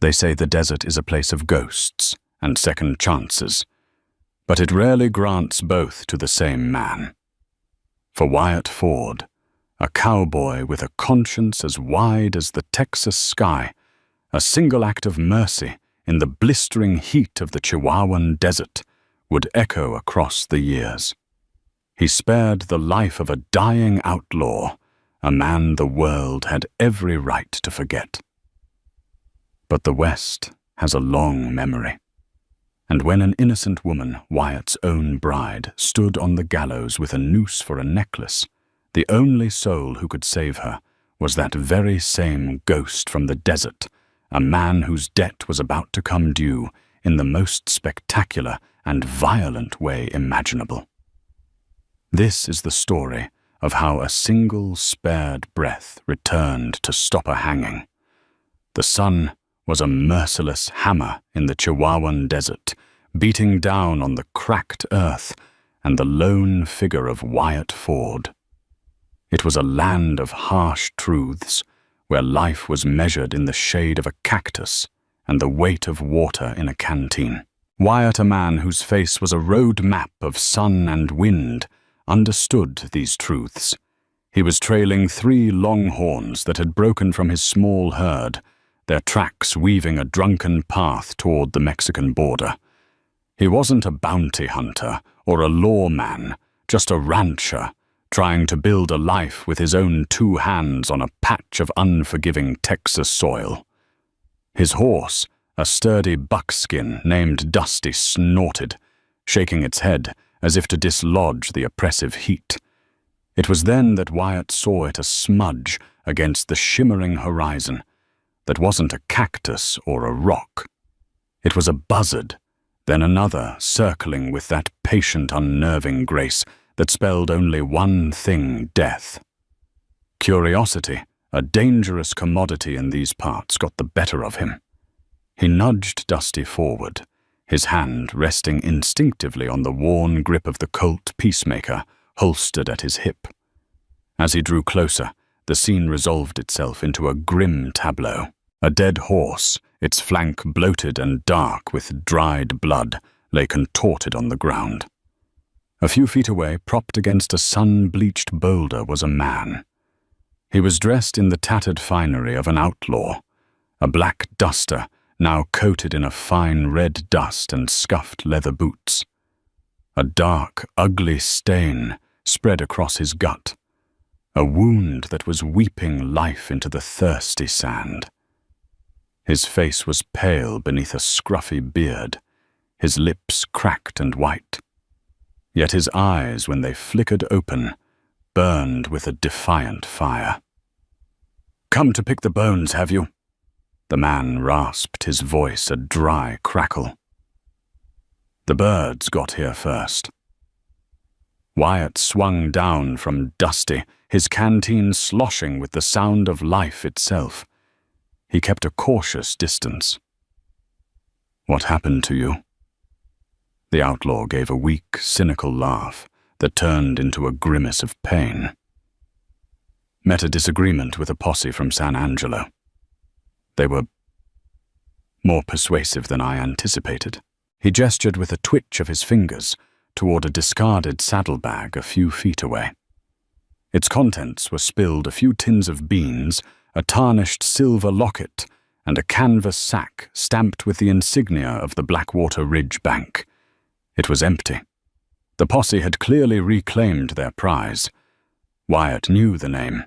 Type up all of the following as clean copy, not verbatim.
They say the desert is a place of ghosts and second chances, but it rarely grants both to the same man. For Wyatt Ford, a cowboy with a conscience as wide as the Texas sky, a single act of mercy in the blistering heat of the Chihuahuan desert would echo across the years. He spared the life of a dying outlaw, a man the world had every right to forget. But the West has a long memory, and when an innocent woman, Wyatt's own bride, stood on the gallows with a noose for a necklace, the only soul who could save her was that very same ghost from the desert, a man whose debt was about to come due in the most spectacular and violent way imaginable. This is the story of how a single spared breath returned to stop a hanging. The sun was a merciless hammer in the Chihuahuan desert, beating down on the cracked earth and the lone figure of Wyatt Ford. It was a land of harsh truths, where life was measured in the shade of a cactus and the weight of water in a canteen. Wyatt, a man whose face was a road map of sun and wind, understood these truths. He was trailing 3 longhorns that had broken from his small herd, their tracks weaving a drunken path toward the Mexican border. He wasn't a bounty hunter or a lawman, just a rancher, trying to build a life with his own 2 hands on a patch of unforgiving Texas soil. His horse, a sturdy buckskin named Dusty, snorted, shaking its head as if to dislodge the oppressive heat. It was then that Wyatt saw it a smudge against the shimmering horizon that wasn't a cactus or a rock. It was a buzzard, then another circling with that patient, unnerving grace that spelled only one thing: death. Curiosity, a dangerous commodity in these parts, got the better of him. He nudged Dusty forward, his hand resting instinctively on the worn grip of the Colt Peacemaker holstered at his hip. As he drew closer, the scene resolved itself into a grim tableau. A dead horse, its flank bloated and dark with dried blood, lay contorted on the ground. A few feet away, propped against a sun-bleached boulder, was a man. He was dressed in the tattered finery of an outlaw, a black duster now coated in a fine red dust and scuffed leather boots. A dark, ugly stain spread across his gut, a wound that was weeping life into the thirsty sand. His face was pale beneath a scruffy beard, his lips cracked and white. Yet his eyes, when they flickered open, burned with a defiant fire. "Come to pick the bones, have you?" The man rasped, his voice a dry crackle. "The birds got here first." Wyatt swung down from Dusty, his canteen sloshing with the sound of life itself. He kept a cautious distance. "What happened to you?" The outlaw gave a weak, cynical laugh that turned into a grimace of pain. "Met a disagreement with a posse from San Angelo. They were more persuasive than I anticipated." He gestured with a twitch of his fingers toward a discarded saddlebag a few feet away. Its contents were spilled a few tins of beans, a tarnished silver locket, and a canvas sack stamped with the insignia of the Blackwater Ridge Bank. It was empty. The posse had clearly reclaimed their prize. Wyatt knew the name.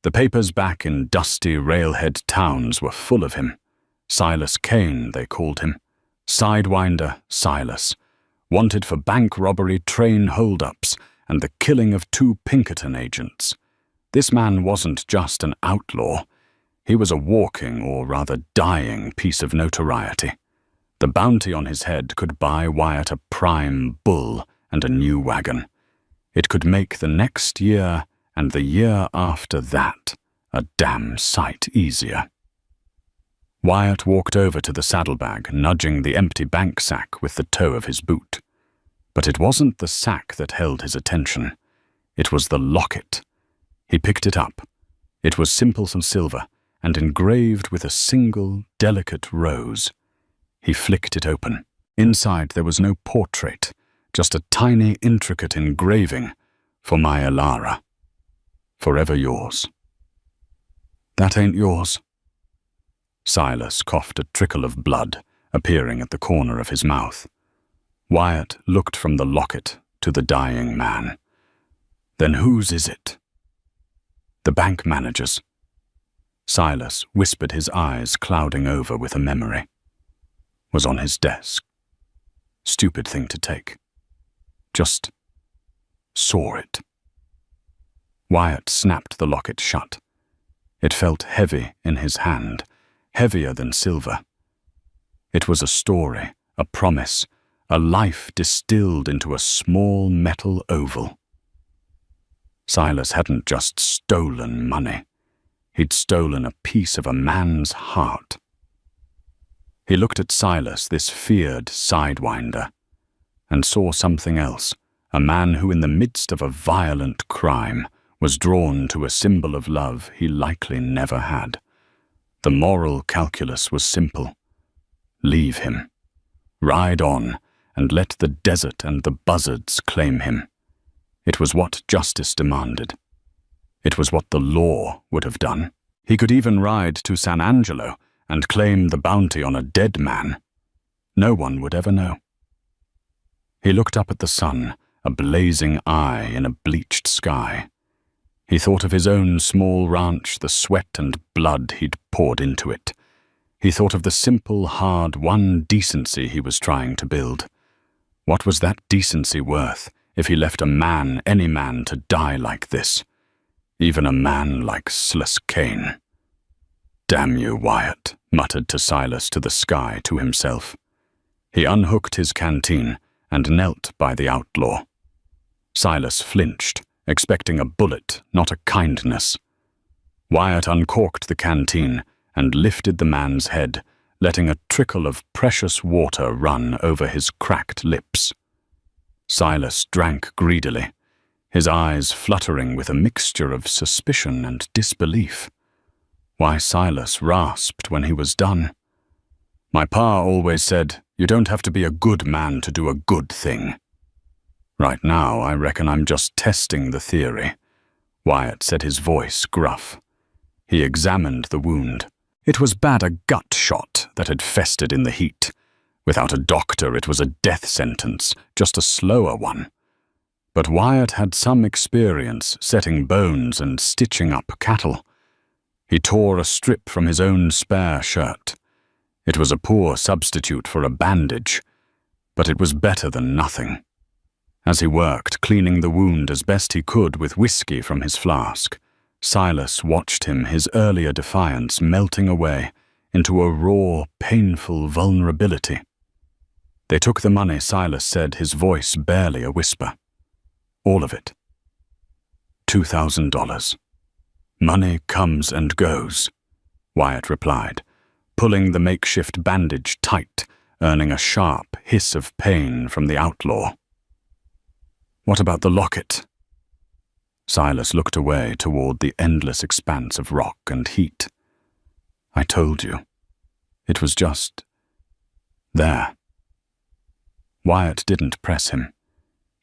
The papers back in dusty railhead towns were full of him. Silas Kane, they called him. Sidewinder Silas. Wanted for bank robbery, train hold-ups, and the killing of 2 Pinkerton agents. This man wasn't just an outlaw. He was a walking, or rather dying, piece of notoriety. The bounty on his head could buy Wyatt a prime bull and a new wagon. It could make the next year and the year after that a damn sight easier. Wyatt walked over to the saddlebag, nudging the empty bank sack with the toe of his boot. But it wasn't the sack that held his attention. It was the locket. He picked it up. It was simple and silver, and engraved with a single, delicate rose. He flicked it open. Inside there was no portrait, just a tiny, intricate engraving for my Elara. Forever yours. That ain't yours. Silas coughed a trickle of blood, appearing at the corner of his mouth. Wyatt looked from the locket to the dying man. Then whose is it? The bank manager's. Silas whispered, his eyes clouding over with a memory. Was on his desk. Stupid thing to take. Just saw it. Wyatt snapped the locket shut. It felt heavy in his hand, heavier than silver. It was a story, a promise, a life distilled into a small metal oval. Silas hadn't just stolen money. He'd stolen a piece of a man's heart. He looked at Silas, this feared sidewinder, and saw something else, a man who in the midst of a violent crime was drawn to a symbol of love he likely never had. The moral calculus was simple. Leave him. Ride on, and let the desert and the buzzards claim him. It was what justice demanded. It was what the law would have done. He could even ride to San Angelo and claim the bounty on a dead man. No one would ever know. He looked up at the sun, a blazing eye in a bleached sky. He thought of his own small ranch, the sweat and blood he'd poured into it. He thought of the simple, hard, one decency he was trying to build. What was that decency worth if he left a man, any man, to die like this? Even a man like Sluskane. Damn you, Wyatt, muttered to Silas to the sky to himself. He unhooked his canteen and knelt by the outlaw. Silas flinched, expecting a bullet, not a kindness. Wyatt uncorked the canteen and lifted the man's head, letting a trickle of precious water run over his cracked lips. Silas drank greedily, his eyes fluttering with a mixture of suspicion and disbelief. Why, Silas rasped when he was done. My pa always said, you don't have to be a good man to do a good thing. Right now, I reckon I'm just testing the theory. Wyatt said, his voice gruff. He examined the wound. It was bad, a gut shot that had festered in the heat. Without a doctor, it was a death sentence, just a slower one. But Wyatt had some experience setting bones and stitching up cattle. He tore a strip from his own spare shirt. It was a poor substitute for a bandage, but it was better than nothing. As he worked, cleaning the wound as best he could with whiskey from his flask, Silas watched him, his earlier defiance melting away into a raw, painful vulnerability. They took the money, Silas said, his voice barely a whisper. All of it. $2,000. Money comes and goes, Wyatt replied, pulling the makeshift bandage tight, earning a sharp hiss of pain from the outlaw. What about the locket? Silas looked away toward the endless expanse of rock and heat. I told you. It was just there. Wyatt didn't press him.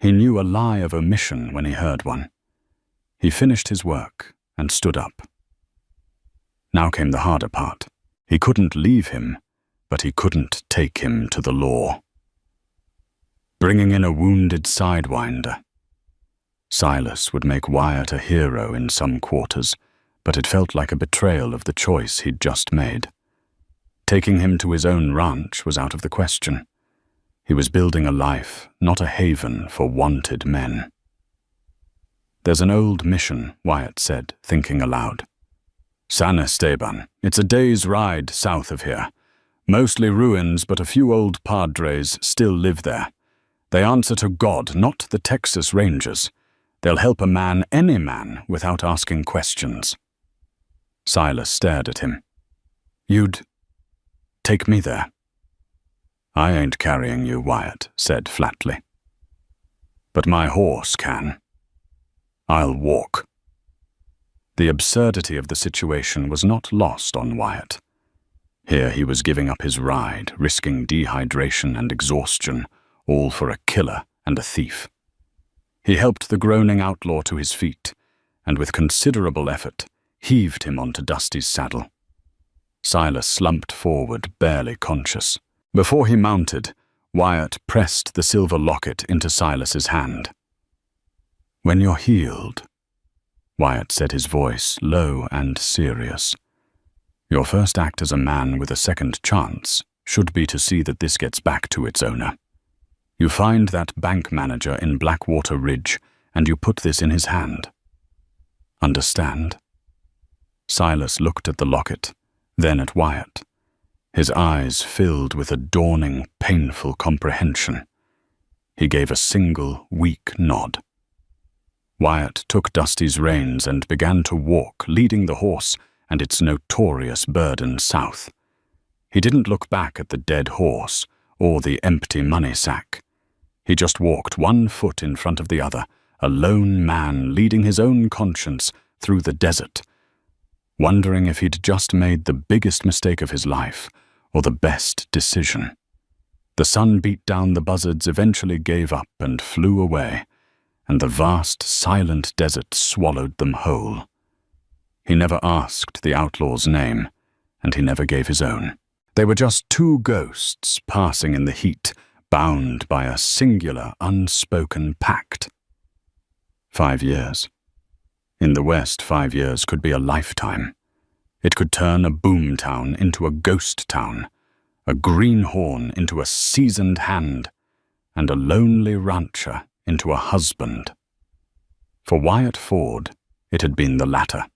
He knew a lie of omission when he heard one. He finished his work and stood up. Now came the harder part. He couldn't leave him, but he couldn't take him to the law. Bringing in a wounded sidewinder. Silas would make Wyatt a hero in some quarters, but it felt like a betrayal of the choice he'd just made. Taking him to his own ranch was out of the question. He was building a life, not a haven for wanted men. There's an old mission, Wyatt said, thinking aloud. San Esteban. It's a day's ride south of here. Mostly ruins, but a few old padres still live there. They answer to God, not the Texas Rangers. They'll help a man, any man, without asking questions. Silas stared at him. You'd take me there? I ain't carrying you, Wyatt said flatly. But my horse can. I'll walk. The absurdity of the situation was not lost on Wyatt. Here he was giving up his ride, risking dehydration and exhaustion, all for a killer and a thief. He helped the groaning outlaw to his feet, and with considerable effort, heaved him onto Dusty's saddle. Silas slumped forward, barely conscious. Before he mounted, Wyatt pressed the silver locket into Silas's hand. "When you're healed," Wyatt said, his voice low and serious, "your first act as a man with a second chance should be to see that this gets back to its owner. You find that bank manager in Blackwater Ridge, and you put this in his hand. Understand?" Silas looked at the locket, then at Wyatt. His eyes filled with a dawning, painful comprehension. He gave a single, weak nod. Wyatt took Dusty's reins and began to walk, leading the horse and its notorious burden south. He didn't look back at the dead horse or the empty money sack. He just walked one foot in front of the other, a lone man leading his own conscience through the desert, wondering if he'd just made the biggest mistake of his life or the best decision. The sun beat down the buzzards, eventually gave up and flew away, and the vast, silent desert swallowed them whole. He never asked the outlaw's name, and he never gave his own. They were just two ghosts passing in the heat, bound by a singular, unspoken pact. 5 years. In the West, 5 years could be a lifetime. It could turn a boomtown into a ghost town, a greenhorn into a seasoned hand, and a lonely rancher into a husband. For Wyatt Ford, it had been the latter.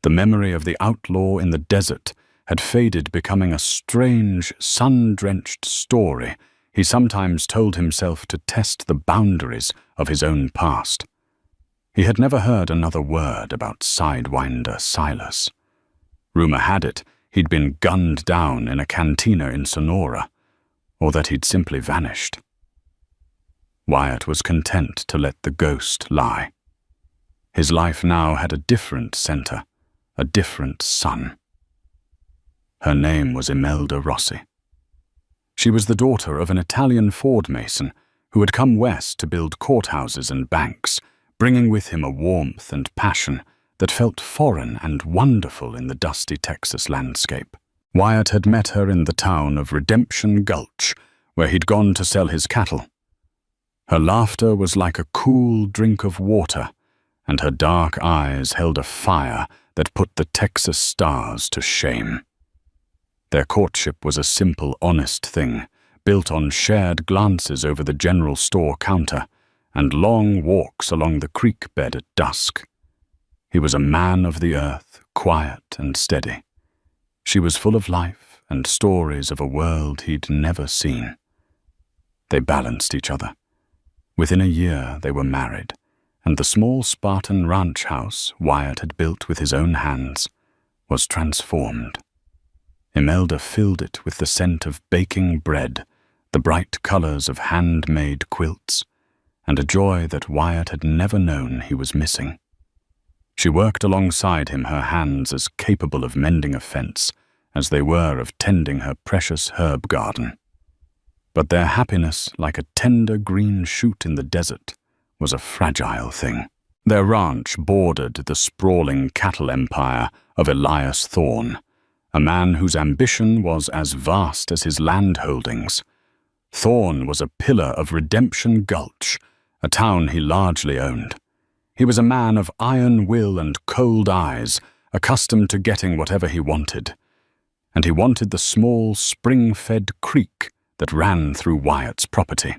The memory of the outlaw in the desert had faded, becoming a strange, sun-drenched story he sometimes told himself to test the boundaries of his own past. He had never heard another word about Sidewinder Silas. Rumor had it he'd been gunned down in a cantina in Sonora, or that he'd simply vanished. Wyatt was content to let the ghost lie. His life now had a different center, a different sun. Her name was Imelda Rossi. She was the daughter of an Italian Ford mason who had come west to build courthouses and banks, bringing with him a warmth and passion that felt foreign and wonderful in the dusty Texas landscape. Wyatt had met her in the town of Redemption Gulch, where he'd gone to sell his cattle. Her laughter was like a cool drink of water, and her dark eyes held a fire that put the Texas stars to shame. Their courtship was a simple, honest thing, built on shared glances over the general store counter and long walks along the creek bed at dusk. He was a man of the earth, quiet and steady. She was full of life and stories of a world he'd never seen. They balanced each other. Within a year they were married, and the small Spartan ranch house Wyatt had built with his own hands was transformed. Imelda filled it with the scent of baking bread, the bright colors of handmade quilts, and a joy that Wyatt had never known he was missing. She worked alongside him, her hands as capable of mending a fence as they were of tending her precious herb garden. But their happiness, like a tender green shoot in the desert, was a fragile thing. Their ranch bordered the sprawling cattle empire of Elias Thorne, a man whose ambition was as vast as his land holdings. Thorne was a pillar of Redemption Gulch, a town he largely owned. He was a man of iron will and cold eyes, accustomed to getting whatever he wanted. And he wanted the small, spring-fed creek that ran through Wyatt's property.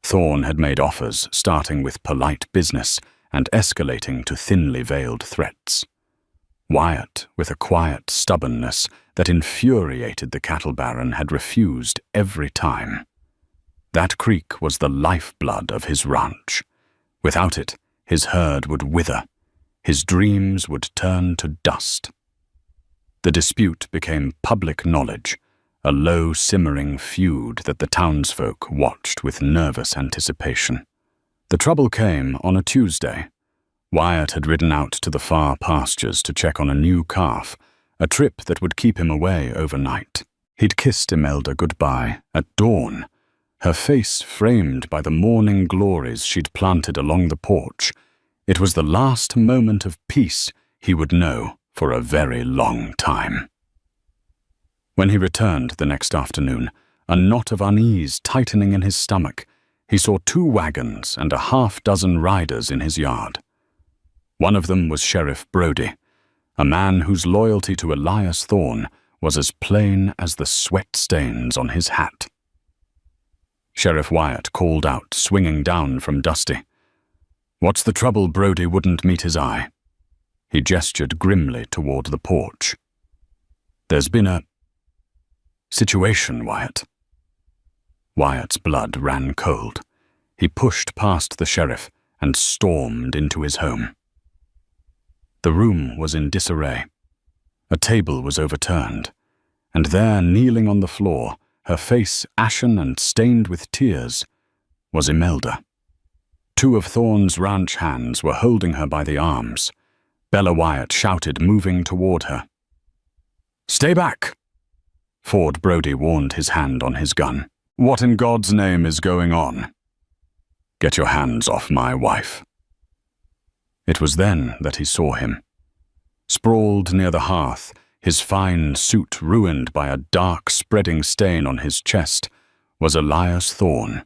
Thorne had made offers, starting with polite business and escalating to thinly veiled threats. Wyatt, with a quiet stubbornness that infuriated the cattle baron, had refused every time. That creek was the lifeblood of his ranch. Without it, his herd would wither. His dreams would turn to dust. The dispute became public knowledge, a low, simmering feud that the townsfolk watched with nervous anticipation. The trouble came on a Tuesday. Wyatt had ridden out to the far pastures to check on a new calf, a trip that would keep him away overnight. He'd kissed Imelda goodbye at dawn, her face framed by the morning glories she'd planted along the porch. It was the last moment of peace he would know for a very long time. When he returned the next afternoon, a knot of unease tightening in his stomach, he saw 2 wagons and a half-dozen riders in his yard. One of them was Sheriff Brody, a man whose loyalty to Elias Thorne was as plain as the sweat stains on his hat. Sheriff Wyatt called out, swinging down from Dusty. "What's the trouble?" Brody wouldn't meet his eye. He gestured grimly toward the porch. "There's been a situation, Wyatt." Wyatt's blood ran cold. He pushed past the sheriff and stormed into his home. The room was in disarray. A table was overturned, and there, kneeling on the floor, her face ashen and stained with tears, was Imelda. 2 of Thorne's ranch hands were holding her by the arms. Bella Wyatt shouted, moving toward her. "Stay back!" Ford Brody warned, his hand on his gun. "What in God's name is going on?" "Get your hands off my wife." It was then that he saw him. Sprawled near the hearth, his fine suit ruined by a dark, spreading stain on his chest, was Elias Thorne.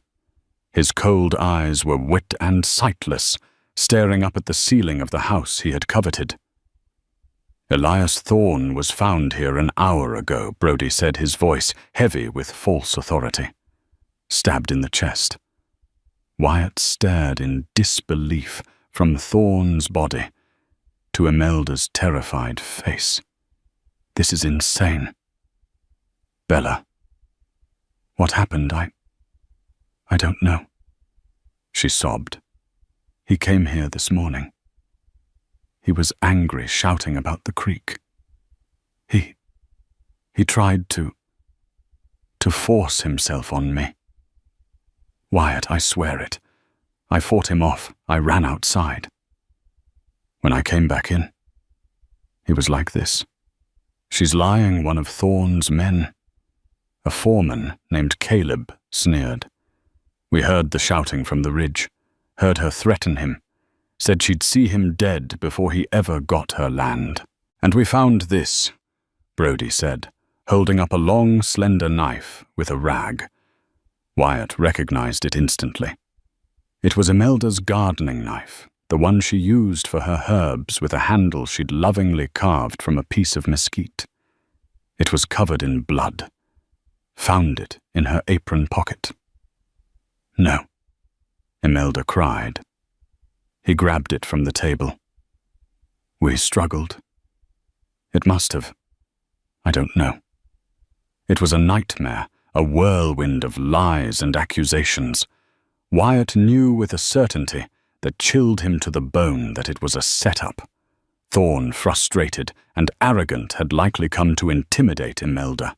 His cold eyes were wet and sightless, staring up at the ceiling of the house he had coveted. "Elias Thorne was found here an hour ago," Brody said, his voice heavy with false authority. "Stabbed in the chest." Wyatt stared in disbelief from Thorne's body to Imelda's terrified face. "This is insane." "Bella, what happened? I don't know," she sobbed. "He came here this morning. He was angry, shouting about the creek. He tried to force himself on me. Wyatt, I swear it. I fought him off. I ran outside. When I came back in, he was like this. She's lying, one of Thorne's men." A foreman named Caleb sneered. "We heard the shouting from the ridge, heard her threaten him, said she'd see him dead before he ever got her land. And we found this," Brody said, holding up a long, slender knife with a rag. Wyatt recognized it instantly. It was Imelda's gardening knife, the one she used for her herbs, with a handle she'd lovingly carved from a piece of mesquite. It was covered in blood. Found it in her apron pocket. "No," Imelda cried. He grabbed it from the table. "We struggled. It must have. I don't know. It was a nightmare, a whirlwind of lies and accusations. Wyatt knew with a certainty that chilled him to the bone that it was a setup. Thorne, frustrated and arrogant, had likely come to intimidate Imelda.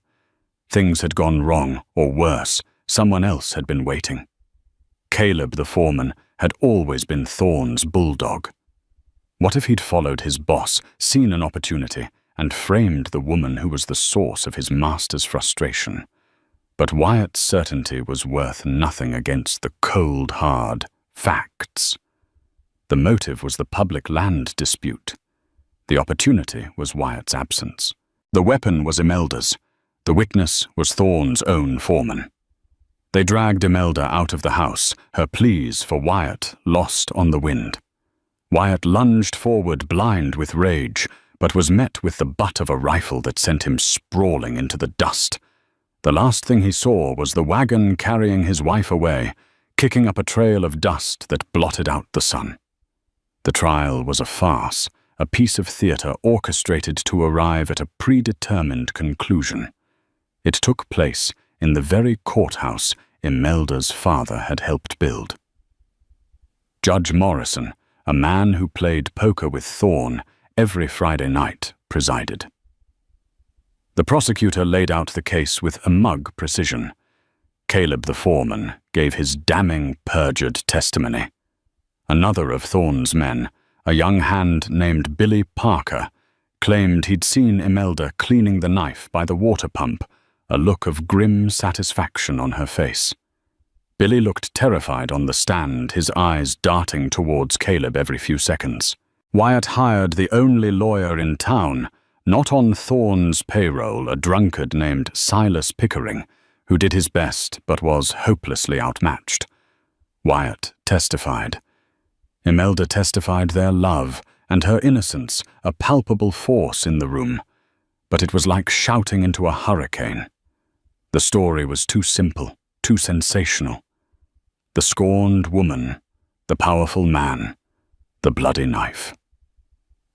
Things had gone wrong, or worse, someone else had been waiting. Caleb, the foreman, had always been Thorne's bulldog. What if he'd followed his boss, seen an opportunity, and framed the woman who was the source of his master's frustration? But Wyatt's certainty was worth nothing against the cold, hard facts. The motive was the public land dispute. The opportunity was Wyatt's absence. The weapon was Imelda's. The witness was Thorne's own foreman. They dragged Imelda out of the house, her pleas for Wyatt lost on the wind. Wyatt lunged forward, blind with rage, but was met with the butt of a rifle that sent him sprawling into the dust. The last thing he saw was the wagon carrying his wife away, kicking up a trail of dust that blotted out the sun. The trial was a farce, a piece of theater orchestrated to arrive at a predetermined conclusion. It took place in the very courthouse Imelda's father had helped build. Judge Morrison, a man who played poker with Thorne every Friday night, presided. The prosecutor laid out the case with a mug precision. Caleb, the foreman, gave his damning, perjured testimony. Another of Thorne's men, a young hand named Billy Parker, claimed he'd seen Imelda cleaning the knife by the water pump, a look of grim satisfaction on her face. Billy looked terrified on the stand, his eyes darting towards Caleb every few seconds. Wyatt hired the only lawyer in town, not on Thorne's payroll, a drunkard named Silas Pickering, who did his best but was hopelessly outmatched. Wyatt testified. Imelda testified their love and her innocence, a palpable force in the room, but it was like shouting into a hurricane. The story was too simple, too sensational. The scorned woman, the powerful man, the bloody knife.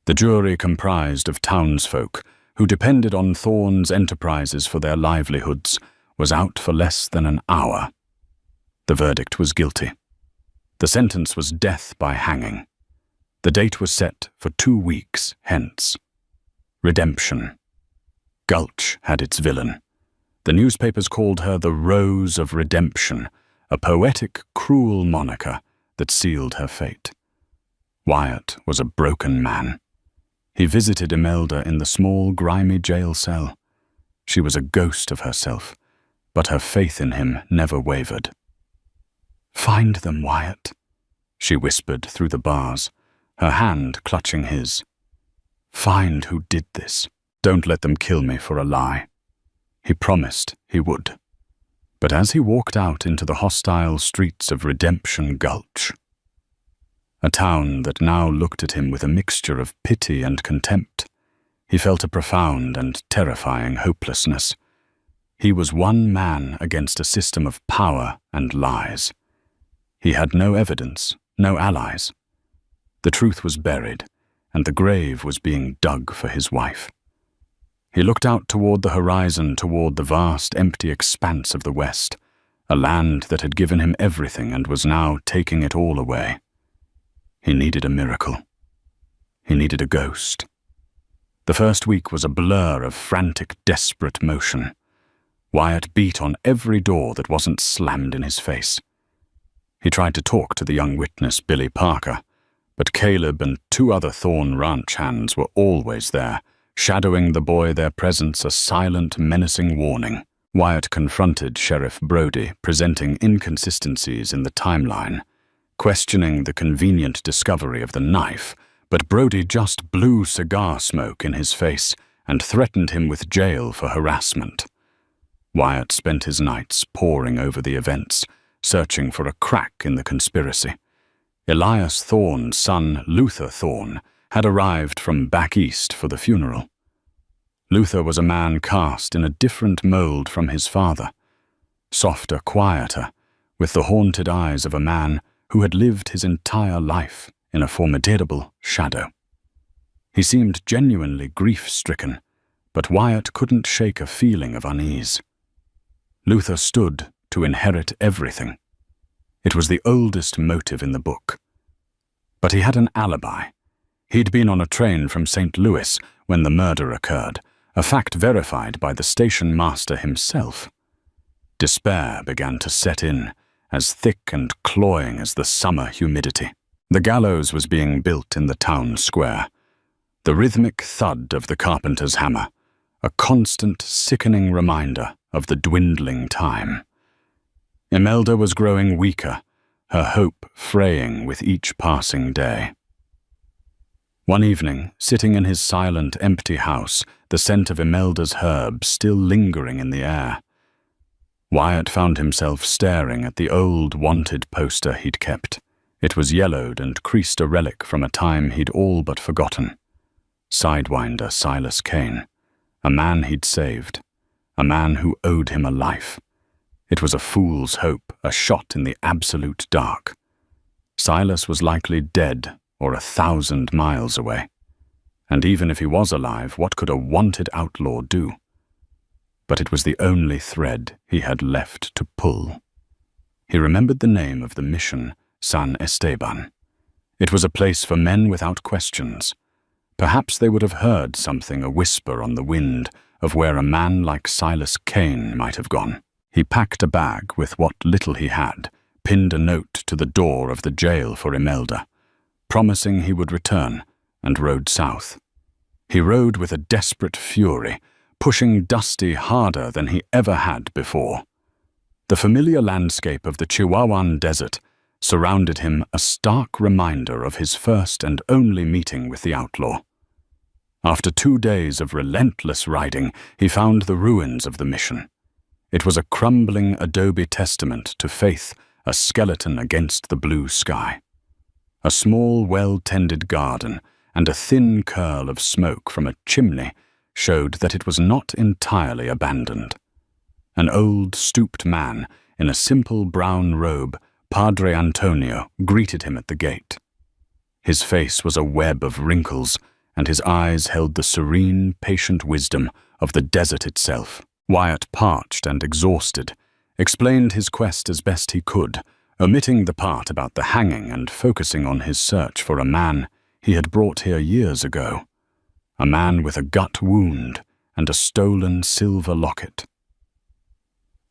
The jury comprised of townsfolk who depended on Thorne's enterprises for their livelihoods was out for less than an hour. The verdict was guilty. The sentence was death by hanging. The date was set for 2 weeks hence. Redemption. Gulch had its villain. The newspapers called her the Rose of Redemption, a poetic, cruel moniker that sealed her fate. Wyatt was a broken man. He visited Imelda in the small, grimy jail cell. She was a ghost of herself, but her faith in him never wavered. "Find them, Wyatt," she whispered through the bars, her hand clutching his. "Find who did this. Don't let them kill me for a lie." He promised he would. But as he walked out into the hostile streets of Redemption Gulch, a town that now looked at him with a mixture of pity and contempt, he felt a profound and terrifying hopelessness. He was one man against a system of power and lies. He had no evidence, no allies. The truth was buried, and the grave was being dug for his wife. He looked out toward the horizon, toward the vast, empty expanse of the West, a land that had given him everything and was now taking it all away. He needed a miracle. He needed a ghost. The first week was a blur of frantic, desperate motion. Wyatt beat on every door that wasn't slammed in his face. He tried to talk to the young witness, Billy Parker, but Caleb and 2 other Thorne ranch hands were always there, shadowing the boy, their presence a silent, menacing warning. Wyatt confronted Sheriff Brody, presenting inconsistencies in the timeline, questioning the convenient discovery of the knife, but Brody just blew cigar smoke in his face and threatened him with jail for harassment. Wyatt spent his nights poring over the events, searching for a crack in the conspiracy. Elias Thorne's son, Luther Thorne, had arrived from back east for the funeral. Luther was a man cast in a different mold from his father, softer, quieter, with the haunted eyes of a man who had lived his entire life in a formidable shadow. He seemed genuinely grief-stricken, but Wyatt couldn't shake a feeling of unease. Luther stood to inherit everything. It was the oldest motive in the book. But he had an alibi. He'd been on a train from St. Louis when the murder occurred, a fact verified by the station master himself. Despair began to set in, as thick and cloying as the summer humidity. The gallows was being built in the town square. The rhythmic thud of the carpenter's hammer, a constant, sickening reminder of the dwindling time. Imelda was growing weaker, her hope fraying with each passing day. One evening, sitting in his silent, empty house, the scent of Imelda's herbs still lingering in the air, Wyatt found himself staring at the old wanted poster he'd kept. It was yellowed and creased, a relic from a time he'd all but forgotten. Sidewinder Silas Kane, a man he'd saved, a man who owed him a life. It was a fool's hope, a shot in the absolute dark. Silas was likely dead or 1,000 miles away. And even if he was alive, what could a wanted outlaw do? But it was the only thread he had left to pull. He remembered the name of the mission, San Esteban. It was a place for men without questions. Perhaps they would have heard something, a whisper on the wind, of where a man like Silas Kane might have gone. He packed a bag with what little he had, pinned a note to the door of the jail for Imelda, promising he would return, and rode south. He rode with a desperate fury, pushing Dusty harder than he ever had before. The familiar landscape of the Chihuahuan Desert surrounded him, a stark reminder of his first and only meeting with the outlaw. After 2 days of relentless riding, he found the ruins of the mission. It was a crumbling adobe testament to faith, a skeleton against the blue sky. A small, well-tended garden and a thin curl of smoke from a chimney showed that it was not entirely abandoned. An old, stooped man in a simple brown robe, Padre Antonio, greeted him at the gate. His face was a web of wrinkles, and his eyes held the serene, patient wisdom of the desert itself. Wyatt, parched and exhausted, explained his quest as best he could, omitting the part about the hanging and focusing on his search for a man he had brought here years ago. A man with a gut wound and a stolen silver locket.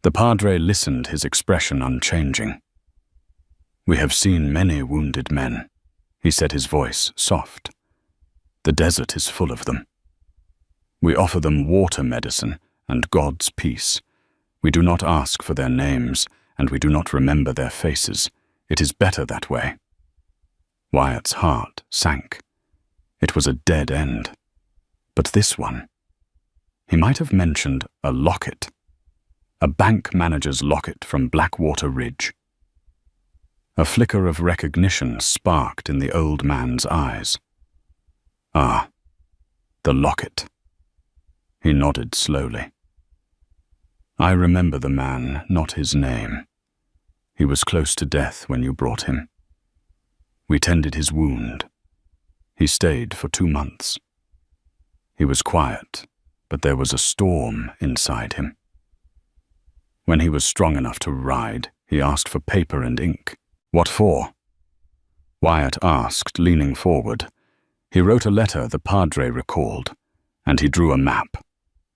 The padre listened, his expression unchanging. "We have seen many wounded men," he said, his voice soft. "The desert is full of them. We offer them water medicine and God's peace. We do not ask for their names, and we do not remember their faces. It is better that way." Wyatt's heart sank. It was a dead end. But this one, he might have mentioned a locket. A bank manager's locket from Blackwater Ridge. A flicker of recognition sparked in the old man's eyes. Ah, the locket. He nodded slowly. "I remember the man, not his name. He was close to death when you brought him. We tended his wound. He stayed for 2 months. He was quiet, but there was a storm inside him. When he was strong enough to ride, he asked for paper and ink." "What for?" Wyatt asked, leaning forward. He wrote a letter the padre recalled, and he drew a map,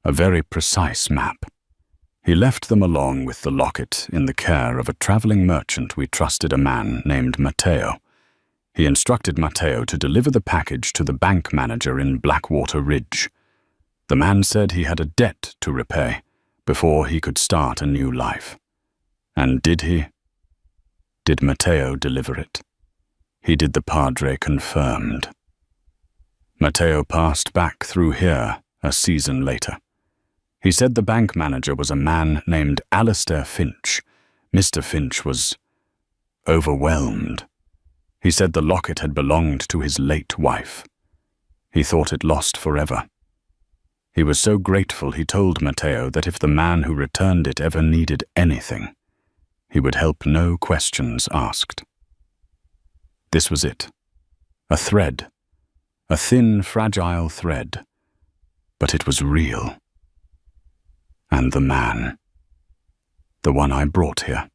a very precise map. He left them along with the locket in the care of a traveling merchant we trusted, a man named Matteo. He instructed Matteo to deliver the package to the bank manager in Blackwater Ridge. The man said he had a debt to repay before he could start a new life. And did he? Did Matteo deliver it? He did, the padre confirmed. Matteo passed back through here a season later. He said the bank manager was a man named Alistair Finch. Mr. Finch was overwhelmed. He said the locket had belonged to his late wife. He thought it lost forever. He was so grateful he told Matteo that if the man who returned it ever needed anything, he would help, no questions asked. This was it. A thread. A thin, fragile thread. But it was real. And the man. The one I brought here.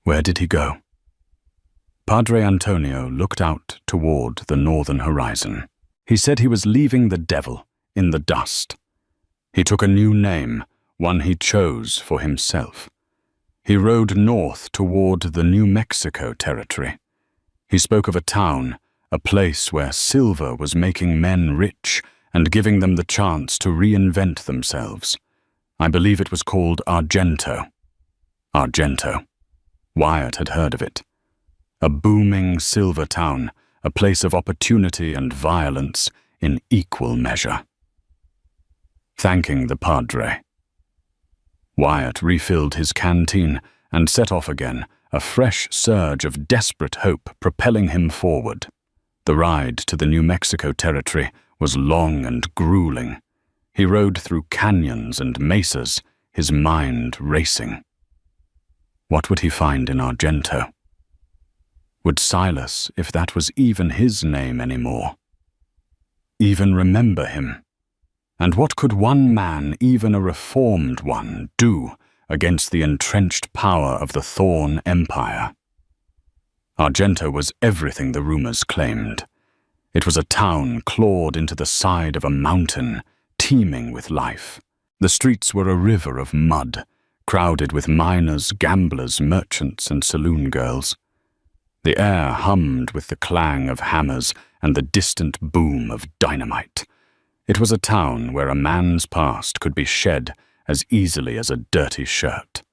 Where did he go? Padre Antonio looked out toward the northern horizon. He said he was leaving the devil in the dust. He took a new name, one he chose for himself. He rode north toward the New Mexico territory. He spoke of a town, a place where silver was making men rich and giving them the chance to reinvent themselves. I believe it was called Argento. Argento. Wyatt had heard of it. A booming silver town, a place of opportunity and violence in equal measure. Thanking the padre, Wyatt refilled his canteen and set off again, a fresh surge of desperate hope propelling him forward. The ride to the New Mexico territory was long and grueling. He rode through canyons and mesas, his mind racing. What would he find in Argento? Would Silas, if that was even his name anymore, even remember him? And what could one man, even a reformed one, do against the entrenched power of the Thorn Empire? Argento was everything the rumors claimed. It was a town clawed into the side of a mountain, teeming with life. The streets were a river of mud, crowded with miners, gamblers, merchants, and saloon girls. The air hummed with the clang of hammers and the distant boom of dynamite. It was a town where a man's past could be shed as easily as a dirty shirt.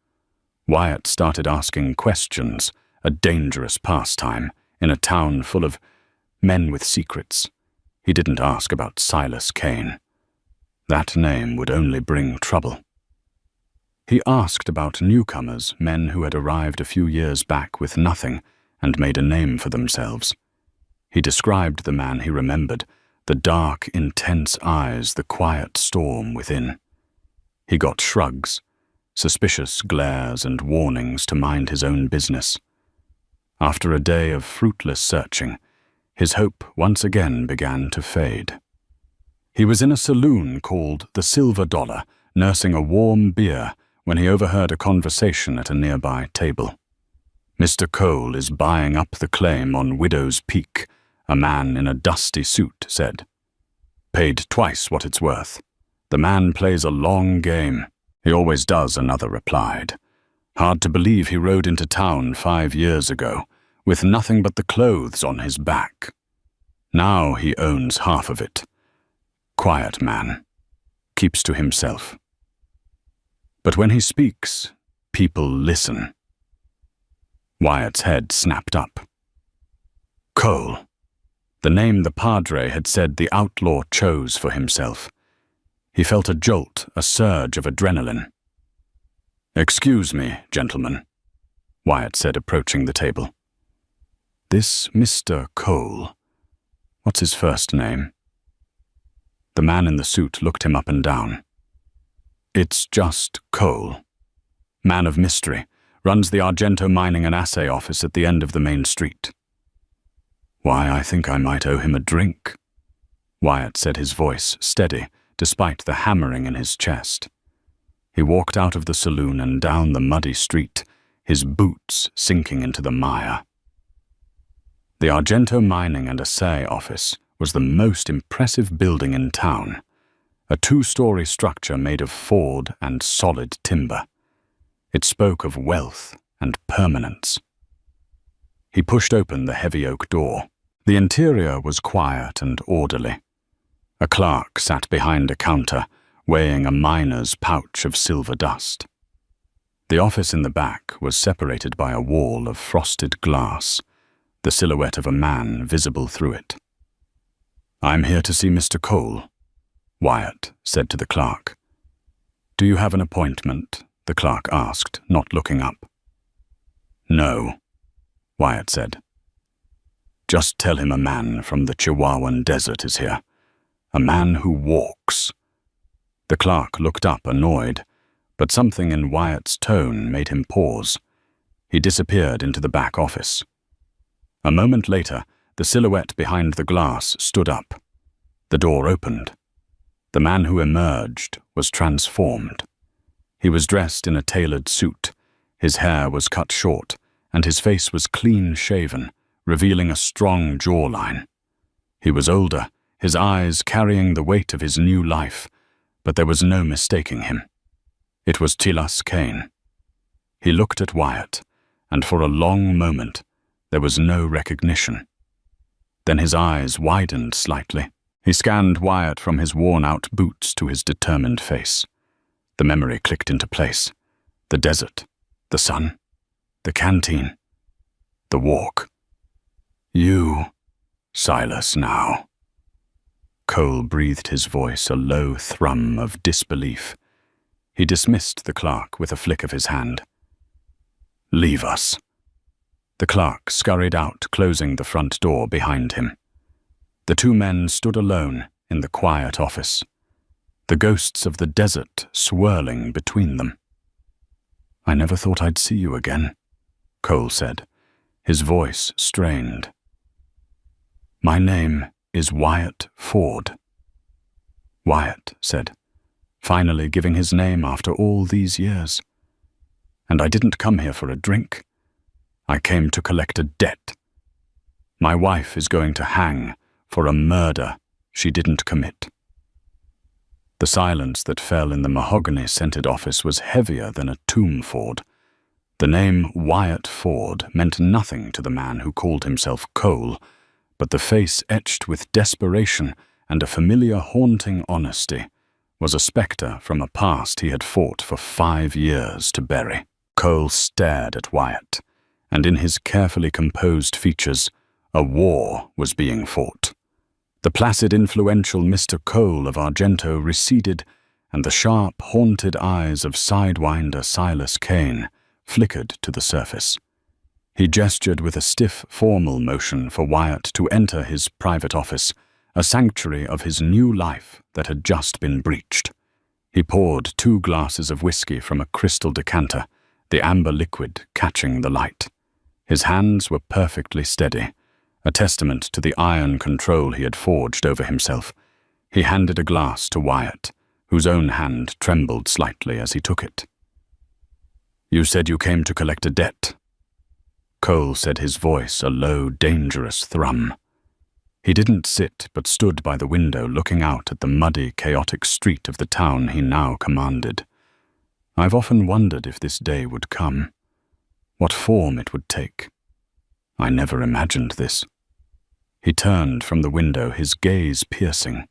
Wyatt started asking questions, a dangerous pastime, in a town full of men with secrets. He didn't ask about Silas Kane. That name would only bring trouble. He asked about newcomers, men who had arrived a few years back with nothing and made a name for themselves. He described the man he remembered, the dark, intense eyes, the quiet storm within. He got shrugs, suspicious glares and warnings to mind his own business. After a day of fruitless searching, his hope once again began to fade. He was in a saloon called the Silver Dollar, nursing a warm beer, when he overheard a conversation at a nearby table. "Mr. Cole is buying up the claim on Widow's Peak," a man in a dusty suit said. "Paid twice what it's worth. The man plays a long game." "He always does," another replied. "Hard to believe he rode into town 5 years ago, with nothing but the clothes on his back. Now he owns half of it. Quiet man. Keeps to himself. But when he speaks, people listen." Wyatt's head snapped up. Cole. The name the padre had said the outlaw chose for himself. He felt a jolt, a surge of adrenaline. "Excuse me, gentlemen," Wyatt said, approaching the table. "This Mr. Cole, what's his first name?" The man in the suit looked him up and down. "It's just Cole. Man of mystery, runs the Argento Mining and Assay office at the end of the main street." "Why, I think I might owe him a drink," Wyatt said, his voice steady, despite the hammering in his chest. He walked out of the saloon and down the muddy street, his boots sinking into the mire. The Argento Mining and Assay office was the most impressive building in town, a 2-story structure made of Ford and solid timber. It spoke of wealth and permanence. He pushed open the heavy oak door. The interior was quiet and orderly. A clerk sat behind a counter, weighing a miner's pouch of silver dust. The office in the back was separated by a wall of frosted glass, the silhouette of a man visible through it. "I'm here to see Mr. Cole," Wyatt said to the clerk. "Do you have an appointment?" the clerk asked, not looking up. "No," Wyatt said. "Just tell him a man from the Chihuahuan desert is here. A man who walks." The clerk looked up, annoyed, but something in Wyatt's tone made him pause. He disappeared into the back office. A moment later, the silhouette behind the glass stood up. The door opened. The man who emerged was transformed. He was dressed in a tailored suit. His hair was cut short, and his face was clean-shaven, revealing a strong jawline. He was older, his eyes carrying the weight of his new life, but there was no mistaking him. It was Silas Kane. He looked at Wyatt, and for a long moment there was no recognition. Then his eyes widened slightly. He scanned Wyatt from his worn-out boots to his determined face. The memory clicked into place. The desert, the sun, the canteen, the walk. "You, Silas, now." Cole breathed his voice, a low thrum of disbelief. He dismissed the clerk with a flick of his hand. "Leave us." The clerk scurried out, closing the front door behind him. The 2 men stood alone in the quiet office, the ghosts of the desert swirling between them. "I never thought I'd see you again," Cole said, his voice strained. "My name is Wyatt Ford," Wyatt said, finally giving his name after all these years. "And I didn't come here for a drink. I came to collect a debt. My wife is going to hang for a murder she didn't commit." The silence that fell in the mahogany-scented office was heavier than a tomb, Ford. The name Wyatt Ford meant nothing to the man who called himself Cole, but the face etched with desperation and a familiar haunting honesty was a spectre from a past he had fought for 5 years to bury. Cole stared at Wyatt, and in his carefully composed features, a war was being fought. The placid, influential Mr. Cole of Argento receded, and the sharp, haunted eyes of Sidewinder Silas Kane flickered to the surface. He gestured with a stiff, formal motion for Wyatt to enter his private office, a sanctuary of his new life that had just been breached. He poured 2 glasses of whiskey from a crystal decanter, the amber liquid catching the light. His hands were perfectly steady, a testament to the iron control he had forged over himself. He handed a glass to Wyatt, whose own hand trembled slightly as he took it. "You said you came to collect a debt." Cole said, his voice a low, dangerous thrum. He didn't sit, but stood by the window looking out at the muddy, chaotic street of the town he now commanded. "I've often wondered if this day would come, what form it would take. I never imagined this." He turned from the window, his gaze piercing.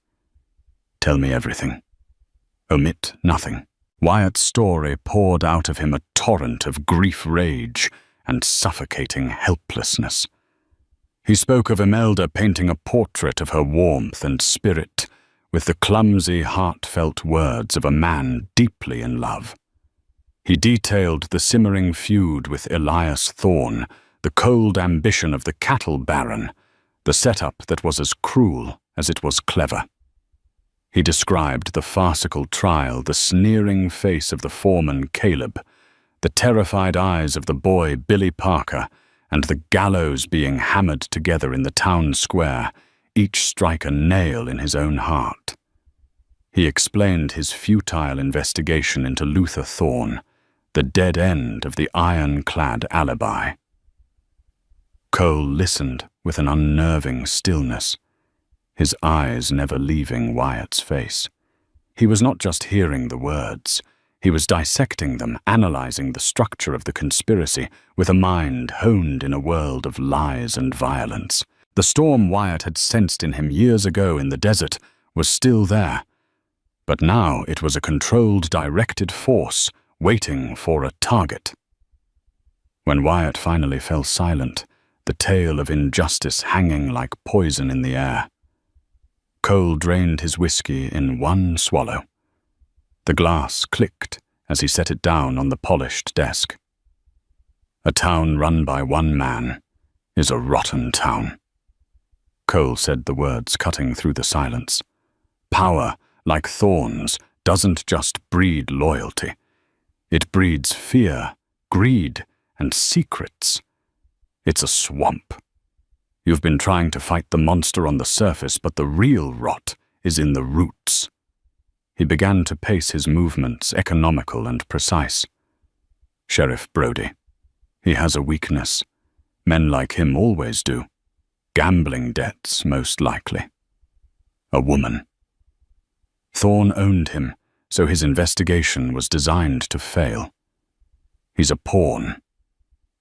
"Tell me everything. Omit nothing." Wyatt's story poured out of him a torrent of grief, rage, and suffocating helplessness. He spoke of Imelda painting a portrait of her warmth and spirit with the clumsy, heartfelt words of a man deeply in love. He detailed the simmering feud with Elias Thorne, the cold ambition of the cattle baron, the setup that was as cruel as it was clever. He described the farcical trial, the sneering face of the foreman Caleb, the terrified eyes of the boy Billy Parker, and the gallows being hammered together in the town square, each strike a nail in his own heart. He explained his futile investigation into Luther Thorne, the dead end of the iron-clad alibi. Cole listened with an unnerving stillness, his eyes never leaving Wyatt's face. He was not just hearing the words. He was dissecting them, analyzing the structure of the conspiracy with a mind honed in a world of lies and violence. The storm Wyatt had sensed in him years ago in the desert was still there, but now it was a controlled, directed force waiting for a target. When Wyatt finally fell silent, the tale of injustice hanging like poison in the air, Cole drained his whiskey in one swallow. The glass clicked as he set it down on the polished desk. A town run by one man is a rotten town. Cole said, the words cutting through the silence. Power, like thorns, doesn't just breed loyalty. It breeds fear, greed, and secrets. It's a swamp. You've been trying to fight the monster on the surface, but the real rot is in the roots. He began to pace his movements, economical and precise. Sheriff Brody. He has a weakness. Men like him always do. Gambling debts, most likely. A woman. Thorne owned him, so his investigation was designed to fail. He's a pawn.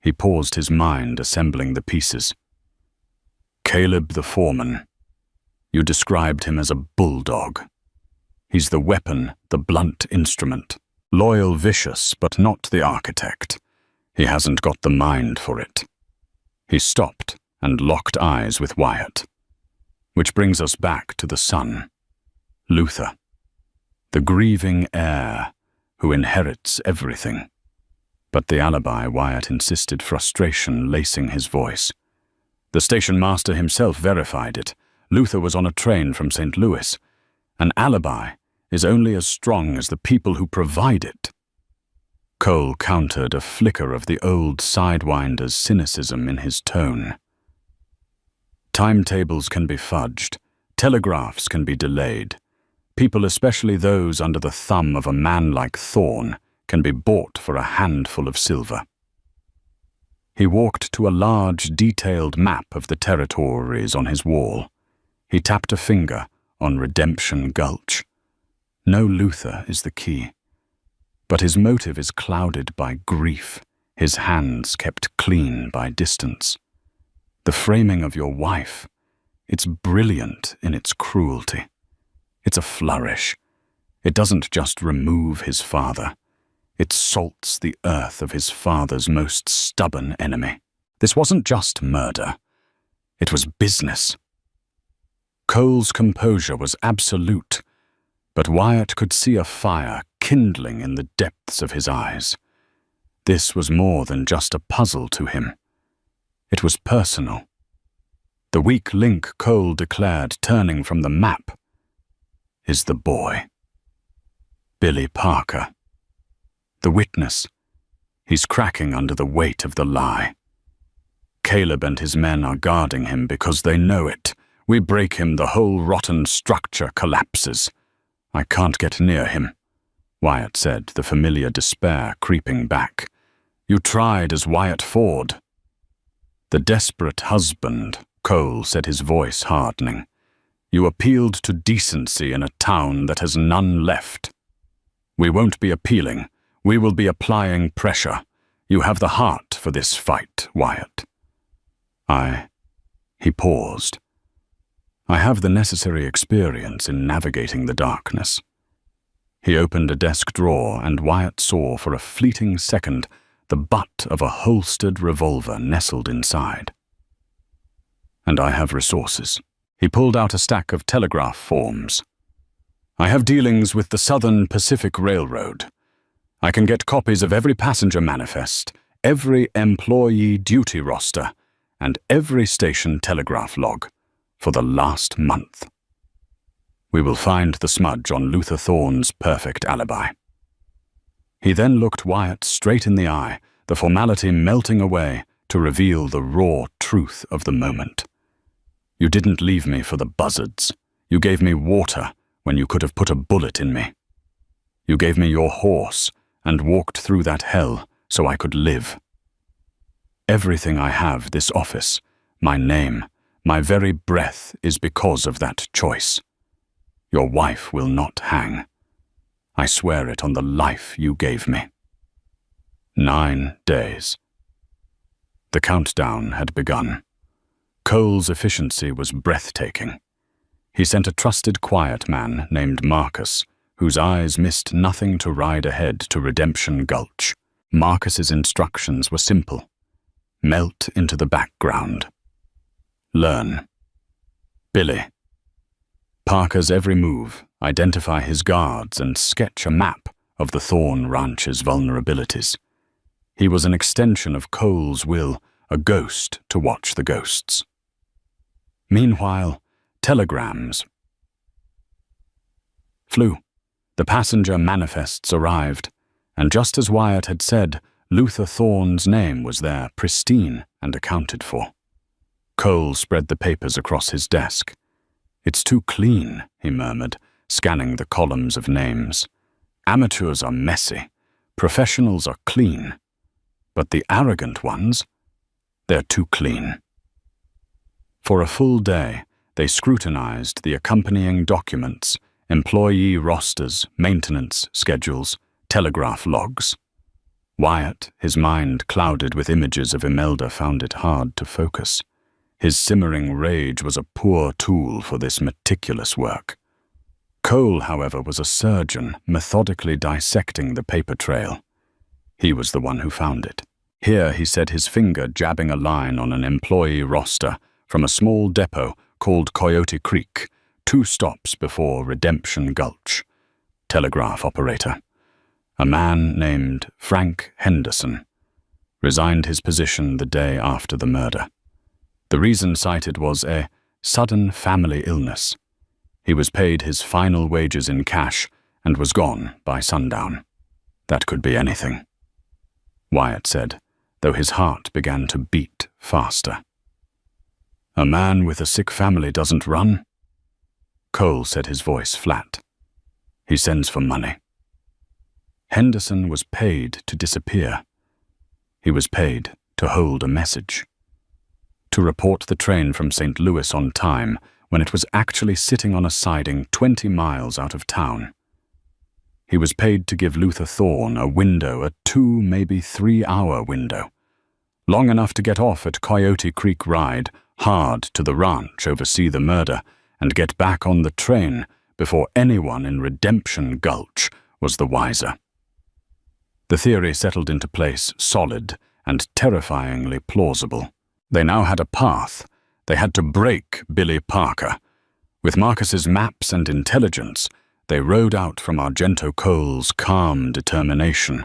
He paused, his mind assembling the pieces. Caleb the foreman. You described him as a bulldog. He's the weapon, the blunt instrument. Loyal, vicious, but not the architect. He hasn't got the mind for it. He stopped and locked eyes with Wyatt. Which brings us back to the son, Luther. The grieving heir who inherits everything. But the alibi, Wyatt insisted, frustration lacing his voice. The station master himself verified it. Luther was on a train from St. Louis. An alibi is only as strong as the people who provide it. Cole countered, a flicker of the old Sidewinder's cynicism in his tone. Timetables can be fudged. Telegraphs can be delayed. People, especially those under the thumb of a man like Thorne, can be bought for a handful of silver. He walked to a large, detailed map of the territories on his wall. He tapped a finger on Redemption Gulch. No Luther is the key. But his motive is clouded by grief, his hands kept clean by distance. The framing of your wife, it's brilliant in its cruelty. It's a flourish. It doesn't just remove his father. It salts the earth of his father's most stubborn enemy. This wasn't just murder. It was business. Cole's composure was absolute, but Wyatt could see a fire kindling in the depths of his eyes. This was more than just a puzzle to him. It was personal. The weak link Cole declared, turning from the map, is the boy. Billy Parker. The witness. He's cracking under the weight of the lie. Caleb and his men are guarding him because they know it. We break him, the whole rotten structure collapses. I can't get near him, Wyatt said, the familiar despair creeping back. You tried as Wyatt Ford. The desperate husband, Cole said, his voice hardening. You appealed to decency in a town that has none left. We won't be appealing. We will be applying pressure. You have the heart for this fight, Wyatt. He paused. I have the necessary experience in navigating the darkness. He opened a desk drawer, and Wyatt saw for a fleeting second the butt of a holstered revolver nestled inside. And I have resources. He pulled out a stack of telegraph forms. I have dealings with the Southern Pacific Railroad. I can get copies of every passenger manifest, every employee duty roster, and every station telegraph log for the last month. We will find the smudge on Luther Thorne's perfect alibi. He then looked Wyatt straight in the eye, the formality melting away to reveal the raw truth of the moment. You didn't leave me for the buzzards. You gave me water when you could have put a bullet in me. You gave me your horse and walked through that hell so I could live. Everything I have, this office, my name, my very breath, is because of that choice. Your wife will not hang. I swear it on the life you gave me. 9 days. The countdown had begun. Cole's efficiency was breathtaking. He sent a trusted quiet man named Marcus, whose eyes missed nothing to ride ahead to Redemption Gulch. Marcus's instructions were simple. Melt into the background. Learn. Billy. Parker's every move, identify his guards, and sketch a map of the Thorne Ranch's vulnerabilities. He was an extension of Cole's will, a ghost to watch the ghosts. Meanwhile, telegrams flew. The passenger manifests arrived, and just as Wyatt had said, Luther Thorne's name was there, pristine and accounted for. Cole spread the papers across his desk. It's too clean, he murmured, scanning the columns of names. Amateurs are messy. Professionals are clean. But the arrogant ones, they're too clean. For a full day, they scrutinized the accompanying documents, employee rosters, maintenance schedules, telegraph logs. Wyatt, his mind clouded with images of Imelda, found it hard to focus. His simmering rage was a poor tool for this meticulous work. Cole, however, was a surgeon, methodically dissecting the paper trail. He was the one who found it. Here he set his finger jabbing a line on an employee roster from a small depot called Coyote Creek, 2 stops before Redemption Gulch. Telegraph operator. A man named Frank Henderson resigned his position the day after the murder. The reason cited was a sudden family illness. He was paid his final wages in cash and was gone by sundown. That could be anything, Wyatt said, though his heart began to beat faster. A man with a sick family doesn't run? Cole said, his voice flat. He sends for money. Henderson was paid to disappear. He was paid to hold a message. To report the train from St. Louis on time when it was actually sitting on a siding 20 miles out of town. He was paid to give Luther Thorne a window, a 2, maybe 3-hour window. Long enough to get off at Coyote Creek Ride, hard to the ranch, oversee the murder, and get back on the train before anyone in Redemption Gulch was the wiser. The theory settled into place, solid and terrifyingly plausible. They now had a path. They had to break Billy Parker. With Marcus's maps and intelligence, they rode out from Argento Cole's calm determination,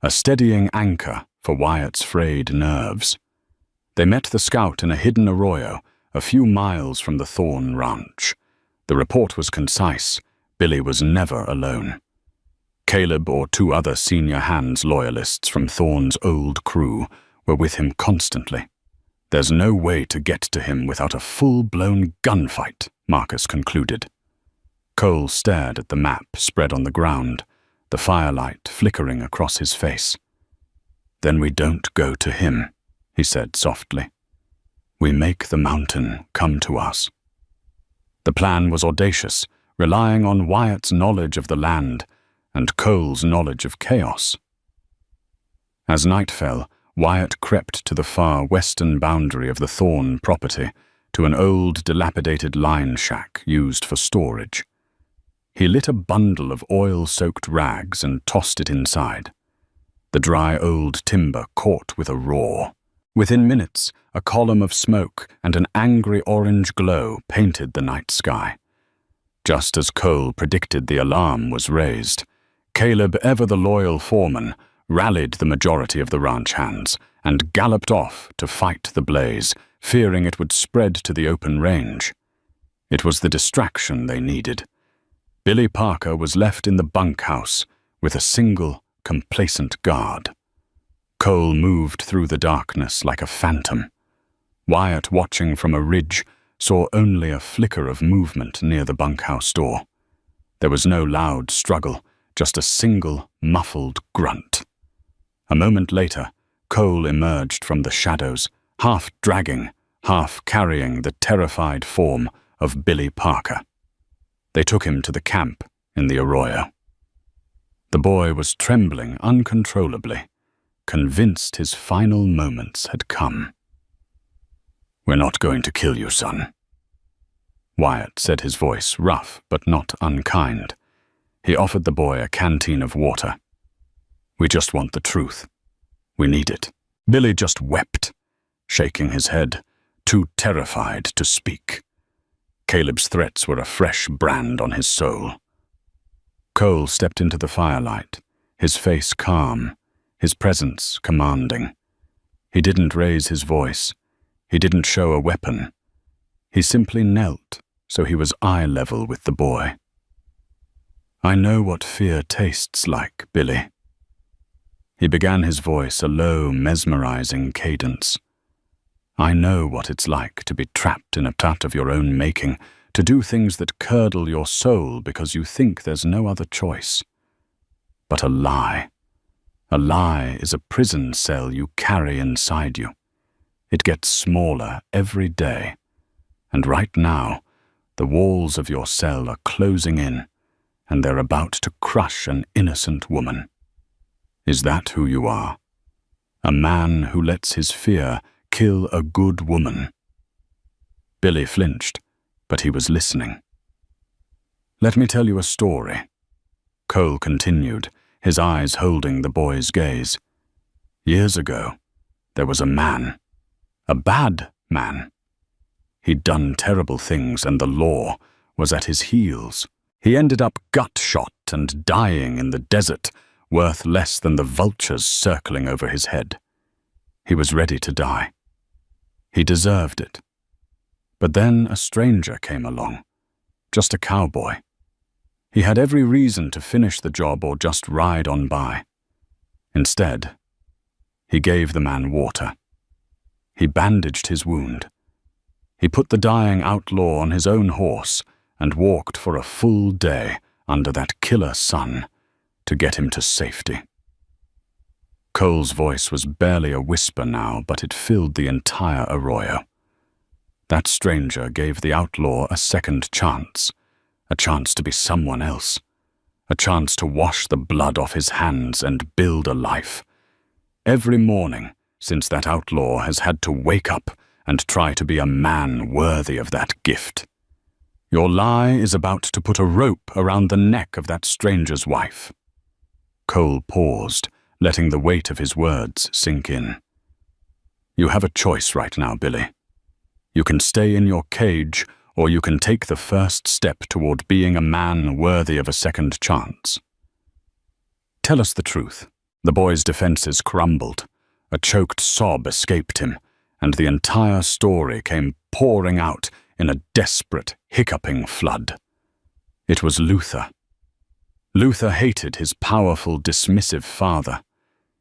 a steadying anchor for Wyatt's frayed nerves. They met the scout in a hidden arroyo, a few miles from the Thorne ranch. The report was concise. Billy was never alone. Caleb or 2 other senior hands loyalists from Thorne's old crew were with him constantly. There's no way to get to him without a full-blown gunfight, Marcus concluded. Cole stared at the map spread on the ground, the firelight flickering across his face. "Then we don't go to him," he said softly. "We make the mountain come to us." The plan was audacious, relying on Wyatt's knowledge of the land and Cole's knowledge of chaos. As night fell, Wyatt crept to the far western boundary of the Thorne property, to an old, dilapidated line shack used for storage. He lit a bundle of oil-soaked rags and tossed it inside. The dry old timber caught with a roar. Within minutes, a column of smoke and an angry orange glow painted the night sky. Just as Cole predicted, the alarm was raised. Caleb, ever the loyal foreman, rallied the majority of the ranch hands and galloped off to fight the blaze, fearing it would spread to the open range. It was the distraction they needed. Billy Parker was left in the bunkhouse with a single, complacent guard. Cole moved through the darkness like a phantom. Wyatt, watching from a ridge, saw only a flicker of movement near the bunkhouse door. There was no loud struggle, just a single, muffled grunt. A moment later, Cole emerged from the shadows, half dragging, half carrying the terrified form of Billy Parker. They took him to the camp in the arroyo. The boy was trembling uncontrollably, convinced his final moments had come. "We're not going to kill you, son," Wyatt said, his voice rough but not unkind. He offered the boy a canteen of water. "We just want the truth. We need it." Billy just wept, shaking his head, too terrified to speak. Caleb's threats were a fresh brand on his soul. Cole stepped into the firelight, his face calm, his presence commanding. He didn't raise his voice. He didn't show a weapon. He simply knelt so he was eye level with the boy. "I know what fear tastes like, Billy." He began his voice a low, mesmerizing cadence. "I know what it's like to be trapped in a tat of your own making, to do things that curdle your soul because you think there's no other choice. But a lie is a prison cell you carry inside you. It gets smaller every day, and right now, the walls of your cell are closing in, and they're about to crush an innocent woman. Is that who you are? A man who lets his fear kill a good woman?" Billy flinched, but he was listening. "Let me tell you a story," Cole continued, his eyes holding the boy's gaze. "Years ago, there was a man, a bad man. He'd done terrible things and the law was at his heels. He ended up gut-shot and dying in the desert, worth less than the vultures circling over his head. He was ready to die. He deserved it. But then a stranger came along, just a cowboy. He had every reason to finish the job or just ride on by. Instead, he gave the man water. He bandaged his wound. He put the dying outlaw on his own horse and walked for a full day under that killer sun to get him to safety." Cole's voice was barely a whisper now, but it filled the entire arroyo. That stranger gave the outlaw a second chance, a chance to be someone else, a chance to wash the blood off his hands and build a life. Every morning since that outlaw has had to wake up and try to be a man worthy of that gift. Your lie is about to put a rope around the neck of that stranger's wife." Cole paused, letting the weight of his words sink in. "You have a choice right now, Billy. You can stay in your cage, or you can take the first step toward being a man worthy of a second chance." "Tell us the truth." The boy's defenses crumbled. A choked sob escaped him, and the entire story came pouring out in a desperate, hiccuping flood. It was Luther. Luther hated his powerful, dismissive father.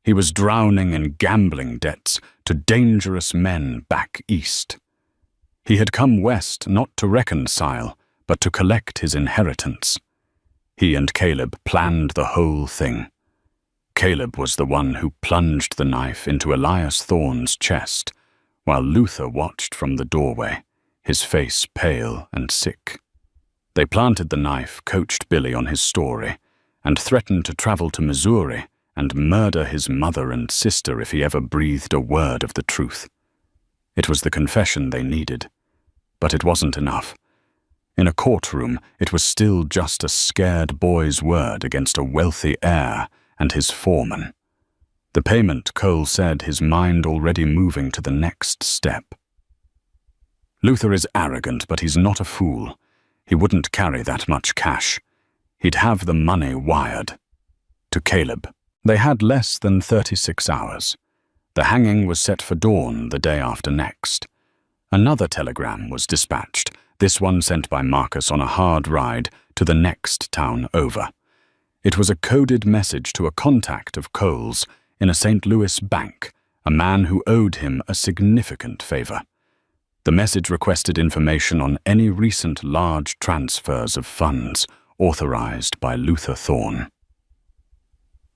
He was drowning in gambling debts to dangerous men back east. He had come west not to reconcile, but to collect his inheritance. He and Caleb planned the whole thing. Caleb was the one who plunged the knife into Elias Thorne's chest, while Luther watched from the doorway, his face pale and sick. They planted the knife, coached Billy on his story, and threatened to travel to Missouri and murder his mother and sister if he ever breathed a word of the truth. It was the confession they needed, but it wasn't enough. In a courtroom, it was still just a scared boy's word against a wealthy heir and his foreman. The payment, Cole said, his mind already moving to the next step. "Luther is arrogant, but he's not a fool. He wouldn't carry that much cash. He'd have the money wired." To Caleb. They had less than 36 hours. The hanging was set for dawn the day after next. Another telegram was dispatched, this one sent by Marcus on a hard ride to the next town over. It was a coded message to a contact of Cole's in a St. Louis bank, a man who owed him a significant favor. The message requested information on any recent large transfers of funds authorized by Luther Thorne.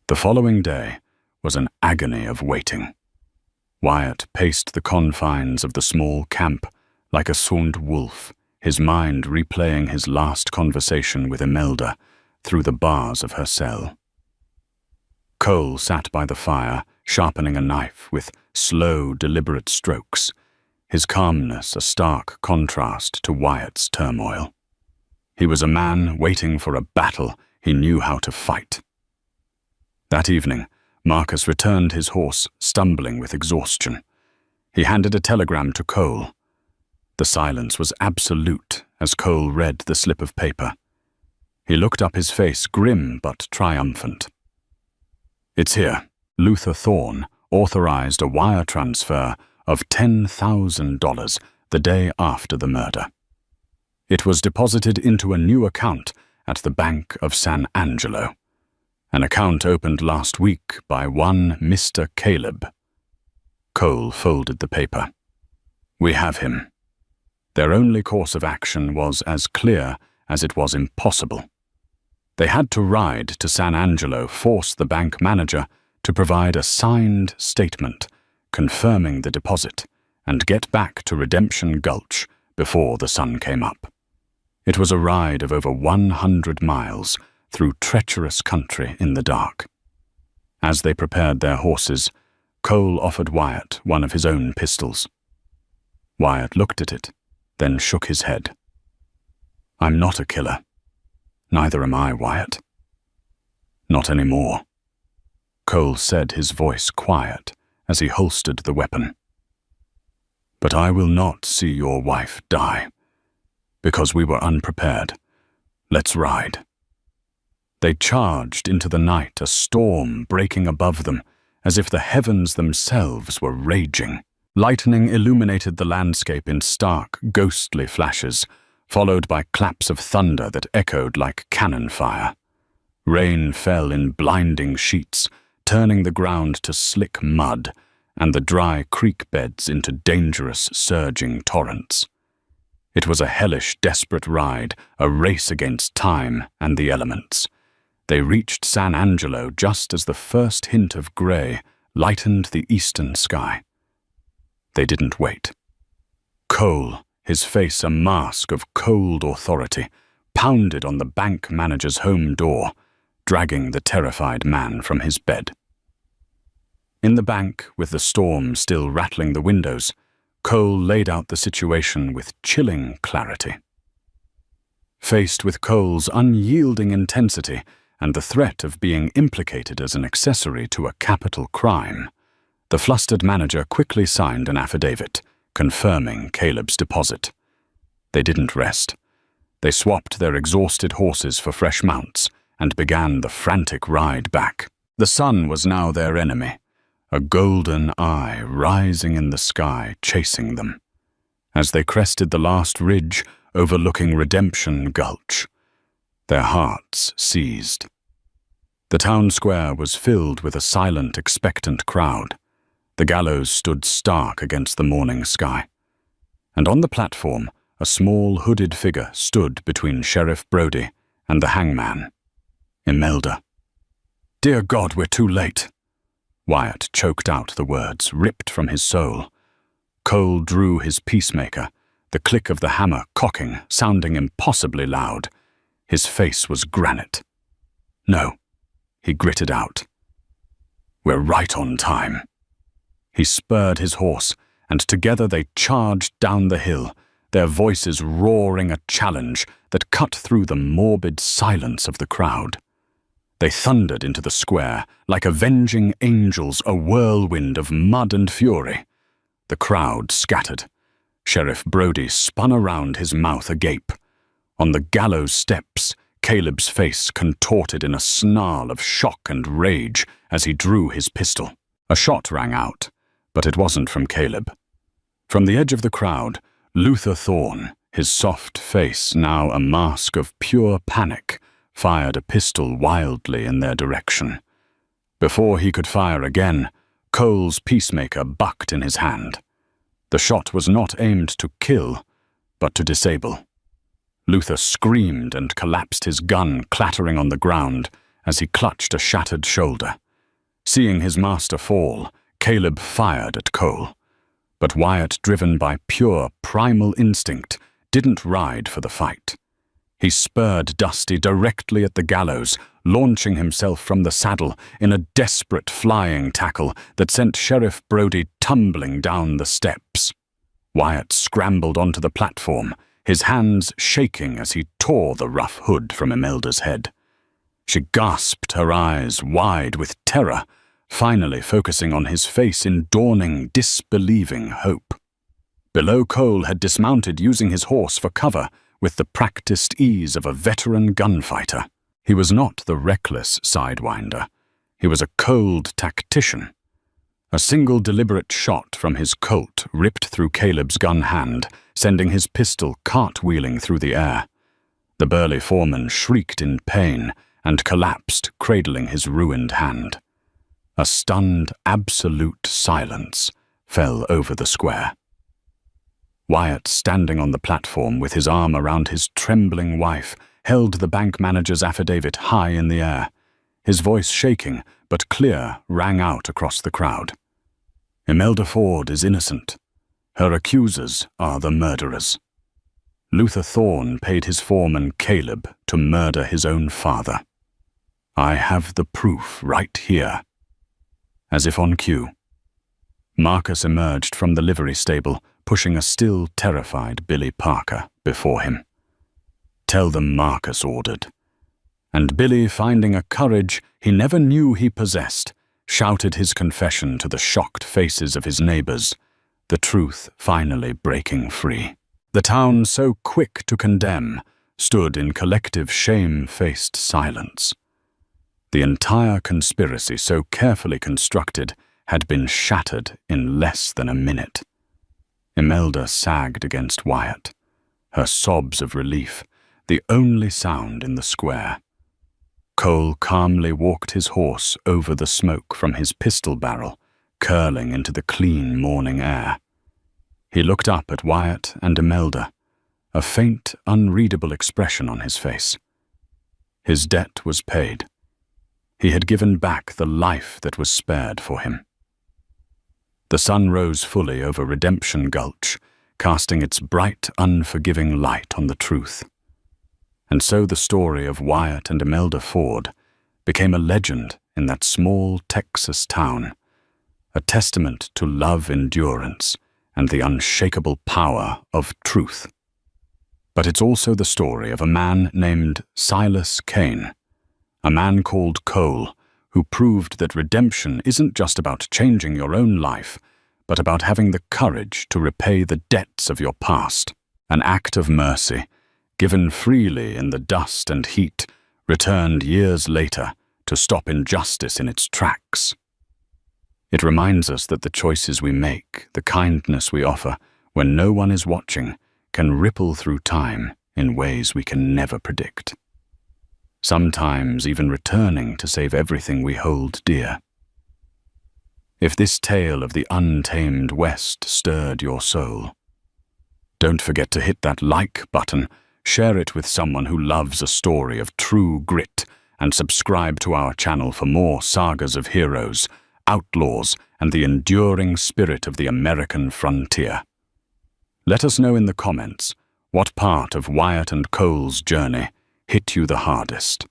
The following day was an agony of waiting. Wyatt paced the confines of the small camp like a sound wolf, his mind replaying his last conversation with Imelda through the bars of her cell. Cole sat by the fire, sharpening a knife with slow, deliberate strokes, his calmness a stark contrast to Wyatt's turmoil. He was a man waiting for a battle he knew how to fight. That evening, Marcus returned his horse, stumbling with exhaustion. He handed a telegram to Cole. The silence was absolute as Cole read the slip of paper. He looked up, his face grim but triumphant. "It's here. Luther Thorne authorized a wire transfer of $10,000 the day after the murder. It was deposited into a new account at the Bank of San Angelo, an account opened last week by one Mr. Caleb." Cole folded the paper. "We have him." Their only course of action was as clear as it was impossible. They had to ride to San Angelo, force the bank manager to provide a signed statement confirming the deposit, and get back to Redemption Gulch before the sun came up. It was a ride of over 100 miles through treacherous country in the dark. As they prepared their horses, Cole offered Wyatt one of his own pistols. Wyatt looked at it, then shook his head. "I'm not a killer. Neither am I, Wyatt." "Not anymore," Cole said, his voice quiet as he holstered the weapon. "But I will not see your wife die, because we were unprepared. Let's ride." They charged into the night, a storm breaking above them, as if the heavens themselves were raging. Lightning illuminated the landscape in stark, ghostly flashes, followed by claps of thunder that echoed like cannon fire. Rain fell in blinding sheets, turning the ground to slick mud and the dry creek beds into dangerous, surging torrents. It was a hellish, desperate ride, a race against time and the elements. They reached San Angelo just as the first hint of gray lightened the eastern sky. They didn't wait. Cole, his face a mask of cold authority, pounded on the bank manager's home door, dragging the terrified man from his bed. In the bank, with the storm still rattling the windows, Cole laid out the situation with chilling clarity. Faced with Cole's unyielding intensity and the threat of being implicated as an accessory to a capital crime, the flustered manager quickly signed an affidavit, confirming Caleb's deposit. They didn't rest. They swapped their exhausted horses for fresh mounts and began the frantic ride back. The sun was now their enemy, a golden eye rising in the sky, chasing them. As they crested the last ridge overlooking Redemption Gulch, their hearts seized. The town square was filled with a silent, expectant crowd. The gallows stood stark against the morning sky. And on the platform, a small hooded figure stood between Sheriff Brody and the hangman, Imelda. "Dear God, we're too late." Wyatt choked out the words, ripped from his soul. Cole drew his peacemaker, the click of the hammer cocking, sounding impossibly loud. His face was granite. "No," he gritted out. "We're right on time." He spurred his horse, and together they charged down the hill, their voices roaring a challenge that cut through the morbid silence of the crowd. They thundered into the square like avenging angels, a whirlwind of mud and fury. The crowd scattered. Sheriff Brody spun around, his mouth agape. On the gallows steps, Caleb's face contorted in a snarl of shock and rage as he drew his pistol. A shot rang out, but it wasn't from Caleb. From the edge of the crowd, Luther Thorne, his soft face now a mask of pure panic, fired a pistol wildly in their direction. Before he could fire again, Cole's peacemaker bucked in his hand. The shot was not aimed to kill, but to disable. Luther screamed and collapsed, his gun clattering on the ground as he clutched a shattered shoulder. Seeing his master fall, Caleb fired at Cole. But Wyatt, driven by pure primal instinct, didn't ride for the fight. He spurred Dusty directly at the gallows, launching himself from the saddle in a desperate flying tackle that sent Sheriff Brody tumbling down the steps. Wyatt scrambled onto the platform, his hands shaking as he tore the rough hood from Imelda's head. She gasped, her eyes wide with terror, finally focusing on his face in dawning, disbelieving hope. Below, Cole had dismounted, using his horse for cover with the practiced ease of a veteran gunfighter. He was not the reckless sidewinder. He was a cold tactician. A single deliberate shot from his Colt ripped through Caleb's gun hand, sending his pistol cartwheeling through the air. The burly foreman shrieked in pain and collapsed, cradling his ruined hand. A stunned, absolute silence fell over the square. Wyatt, standing on the platform with his arm around his trembling wife, held the bank manager's affidavit high in the air. His voice, shaking but clear, rang out across the crowd. "Imelda Ford is innocent. Her accusers are the murderers. Luther Thorne paid his foreman Caleb to murder his own father. I have the proof right here." As if on cue, Marcus emerged from the livery stable, pushing a still terrified Billy Parker before him. "Tell them Marcus ordered." And Billy, finding a courage he never knew he possessed, shouted his confession to the shocked faces of his neighbors, the truth finally breaking free. The town, so quick to condemn, stood in collective shame-faced silence. The entire conspiracy, so carefully constructed, had been shattered in less than a minute. Imelda sagged against Wyatt, her sobs of relief the only sound in the square. Cole calmly walked his horse over the smoke from his pistol barrel, curling into the clean morning air. He looked up at Wyatt and Imelda, a faint, unreadable expression on his face. His debt was paid. He had given back the life that was spared for him. The sun rose fully over Redemption Gulch, casting its bright, unforgiving light on the truth. And so the story of Wyatt and Imelda Ford became a legend in that small Texas town, a testament to love, endurance, and the unshakable power of truth. But it's also the story of a man named Silas Kane, a man called Cole, who proved that redemption isn't just about changing your own life, but about having the courage to repay the debts of your past. An act of mercy, given freely in the dust and heat, returned years later to stop injustice in its tracks. It reminds us that the choices we make, the kindness we offer, when no one is watching, can ripple through time in ways we can never predict. Sometimes even returning to save everything we hold dear. If this tale of the untamed West stirred your soul, don't forget to hit that like button, share it with someone who loves a story of true grit, and subscribe to our channel for more sagas of heroes, outlaws, and the enduring spirit of the American frontier. Let us know in the comments what part of Wyatt and Cole's journey hit you the hardest.